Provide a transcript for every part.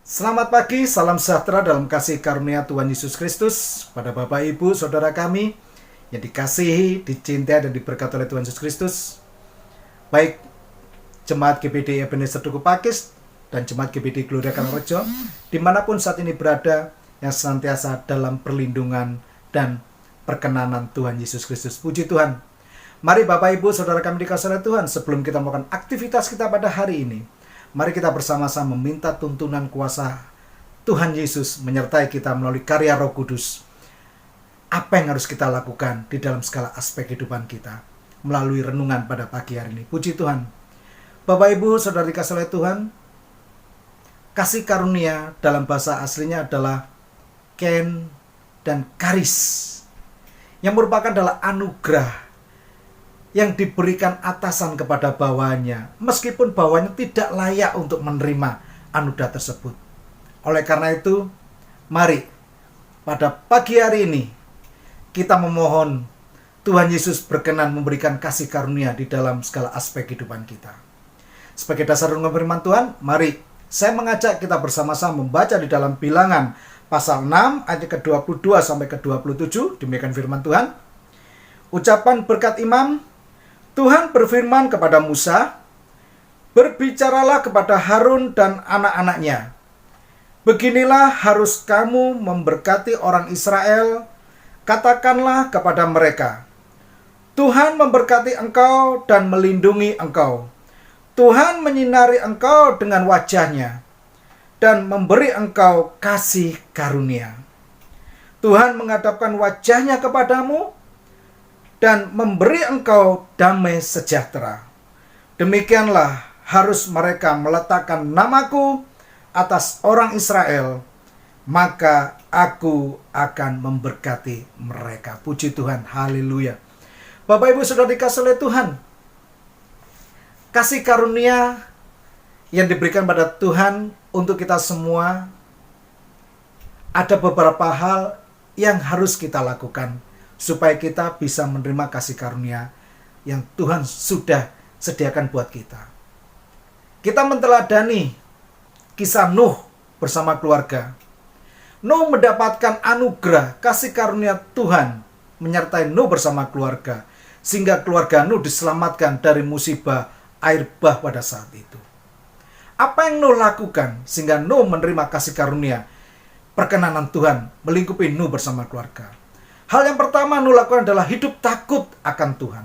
Selamat pagi, salam sejahtera dalam kasih karunia Tuhan Yesus Kristus pada Bapak Ibu, Saudara kami yang dikasihi, dicintai dan diberkati oleh Tuhan Yesus Kristus. Baik Jemaat GBD Ebenezer Duku Pakis dan Jemaat GBD Gloria Karangrejo dimanapun saat ini berada, yang senantiasa dalam perlindungan dan perkenanan Tuhan Yesus Kristus. Puji Tuhan. Mari Bapak Ibu, Saudara kami dikasihi oleh Tuhan, sebelum kita melakukan aktivitas kita pada hari ini, mari kita bersama-sama meminta tuntunan kuasa Tuhan Yesus menyertai kita melalui karya Roh Kudus. Apa yang harus kita lakukan di dalam segala aspek kehidupan kita melalui renungan pada pagi hari ini. Puji Tuhan. Bapak Ibu, Saudara dikasihi oleh Tuhan, kasih karunia dalam bahasa aslinya adalah ken dan karis, yang merupakan adalah anugerah yang diberikan atasan kepada bawahannya, meskipun bawahannya tidak layak untuk menerima anugerah tersebut. Oleh karena itu, mari pada pagi hari ini kita memohon Tuhan Yesus berkenan memberikan kasih karunia di dalam segala aspek kehidupan kita. Sebagai dasar renungan firman Tuhan, mari saya mengajak kita bersama-sama membaca di dalam Bilangan pasal 6 ayat ke-22 sampai ke-27. Demikian firman Tuhan. Ucapan berkat imam. Tuhan berfirman kepada Musa, "Berbicaralah kepada Harun dan anak-anaknya. Beginilah harus kamu memberkati orang Israel. Katakanlah kepada mereka, Tuhan memberkati engkau dan melindungi engkau. Tuhan menyinari engkau dengan wajahnya dan memberi engkau kasih karunia. Tuhan menghadapkan wajahnya kepadamu dan memberi engkau damai sejahtera. Demikianlah harus mereka meletakkan namaku atas orang Israel, maka aku akan memberkati mereka." Puji Tuhan, haleluya. Bapak Ibu Saudara dikasihi oleh Tuhan, kasih karunia yang diberikan pada Tuhan untuk kita semua, ada beberapa hal yang harus kita lakukan supaya kita bisa menerima kasih karunia yang Tuhan sudah sediakan buat kita. Kita menteladani kisah Nuh bersama keluarga. Nuh mendapatkan anugerah kasih karunia Tuhan menyertai Nuh bersama keluarga, sehingga keluarga Nuh diselamatkan dari musibah air bah pada saat itu. Apa yang Nuh lakukan sehingga Nuh menerima kasih karunia perkenanan Tuhan melingkupi Nuh bersama keluarga? Hal yang pertama Nuh lakukan adalah hidup takut akan Tuhan.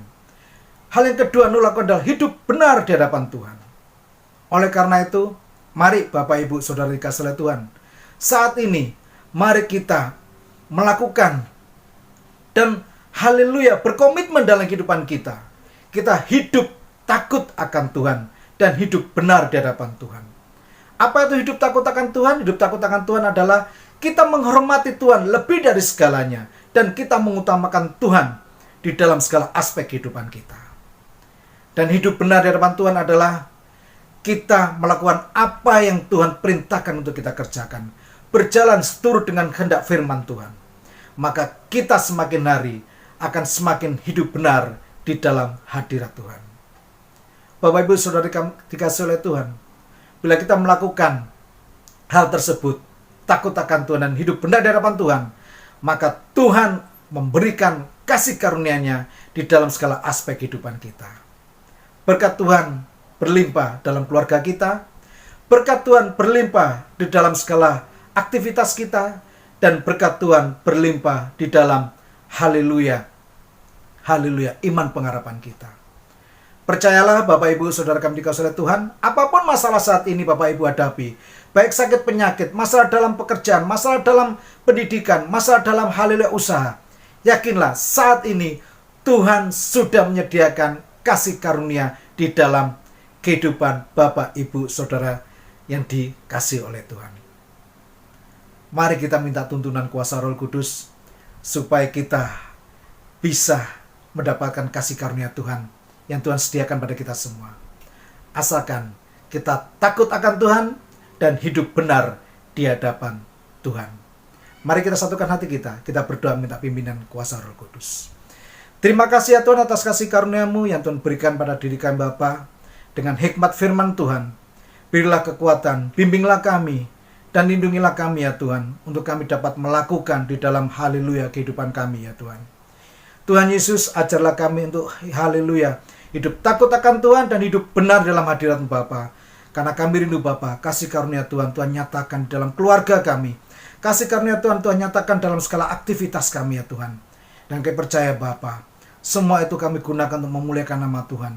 Hal yang kedua Nuh lakukan adalah hidup benar di hadapan Tuhan. Oleh karena itu, mari Bapak Ibu Saudara dikasihi oleh Tuhan, saat ini mari kita melakukan dan haleluya berkomitmen dalam kehidupan kita. Kita hidup takut akan Tuhan dan hidup benar di hadapan Tuhan. Apa itu hidup takut akan Tuhan? Hidup takut akan Tuhan adalah kita menghormati Tuhan lebih dari segalanya, dan kita mengutamakan Tuhan di dalam segala aspek kehidupan kita. Dan hidup benar di hadapan Tuhan adalah kita melakukan apa yang Tuhan perintahkan untuk kita kerjakan, berjalan seturut dengan kehendak firman Tuhan. Maka kita semakin hari akan semakin hidup benar di dalam hadirat Tuhan. Bapak Ibu Saudara dikasihi oleh Tuhan, bila kita melakukan hal tersebut, takut akan Tuhan dan hidup benar di hadapan Tuhan, maka Tuhan memberikan kasih karunia-Nya di dalam segala aspek kehidupan kita. Berkat Tuhan berlimpah dalam keluarga kita, berkat Tuhan berlimpah di dalam segala aktivitas kita, dan berkat Tuhan berlimpah di dalam haleluya, haleluya, iman pengharapan kita. Percayalah Bapak Ibu Saudara kami dikasihi oleh Tuhan, apapun masalah saat ini Bapak Ibu hadapi, baik sakit penyakit, masalah dalam pekerjaan, masalah dalam pendidikan, masalah dalam haleluya usaha, yakinlah saat ini Tuhan sudah menyediakan kasih karunia di dalam kehidupan Bapak Ibu Saudara yang dikasihi oleh Tuhan. Mari kita minta tuntunan kuasa Roh Kudus supaya kita bisa mendapatkan kasih karunia Tuhan yang Tuhan sediakan pada kita semua. Asalkan kita takut akan Tuhan dan hidup benar di hadapan Tuhan. Mari kita satukan hati kita berdoa minta pimpinan kuasa Roh Kudus. Terima kasih ya Tuhan atas kasih karunia-Mu yang Tuhan berikan pada diri kami Bapa. Dengan hikmat firman Tuhan, berilah kekuatan, bimbinglah kami Dan lindungilah kami ya Tuhan, untuk kami dapat melakukan di dalam haleluya kehidupan kami ya Tuhan. Tuhan Yesus, ajarlah kami untuk haleluya hidup takut akan Tuhan dan hidup benar dalam hadirat Bapa. Karena kami rindu Bapa, kasih karunia Tuhan, Tuhan nyatakan dalam keluarga kami. Kasih karunia Tuhan, Tuhan nyatakan dalam segala aktivitas kami ya Tuhan. Dan kami percaya Bapa, semua itu kami gunakan untuk memuliakan nama Tuhan.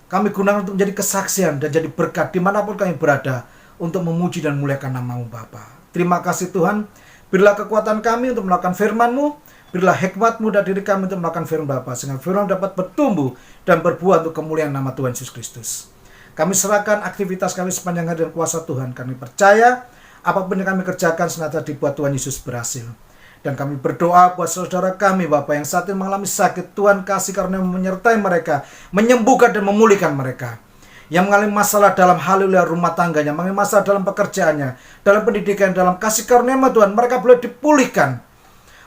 Kami gunakan untuk menjadi kesaksian dan jadi berkat dimanapun kami berada, untuk memuji dan memuliakan nama-Mu Bapa. Terima kasih Tuhan, berilah kekuatan kami untuk melakukan firman-Mu, berilah hikmat-Mu dari diri kami untuk melakukan firman Bapa, sehingga firman dapat bertumbuh dan berbuah untuk kemuliaan nama Tuhan Yesus Kristus. Kami serahkan aktivitas kami sepanjang hari dan kuasa Tuhan. Kami percaya apapun yang kami kerjakan senantiasa dibuat Tuhan Yesus berhasil. Dan kami berdoa buat saudara kami Bapa yang saat ini mengalami sakit, Tuhan kasih karunia menyertai mereka, menyembuhkan dan memulihkan mereka. Yang mengalami masalah dalam haleluya rumah tangganya, mengalami masalah dalam pekerjaannya, dalam pendidikan, dalam kasih karunia Tuhan, mereka boleh dipulihkan.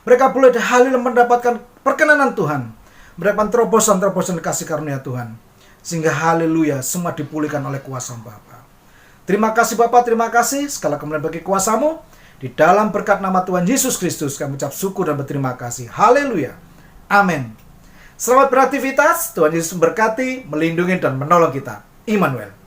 Mereka boleh haleluya mendapatkan perkenanan Tuhan, mendapatkan terobosan-terobosan kasih karunia Tuhan, sehingga haleluya semua dipulihkan oleh kuasa Bapa. Terima kasih Bapa, terima kasih segala kemuliaan bagi kuasa-Mu. Di dalam berkat nama Tuhan Yesus Kristus kami ucap syukur dan berterima kasih. Haleluya. Amin. Selamat beraktivitas. Tuhan Yesus memberkati, melindungi dan menolong kita. Immanuel.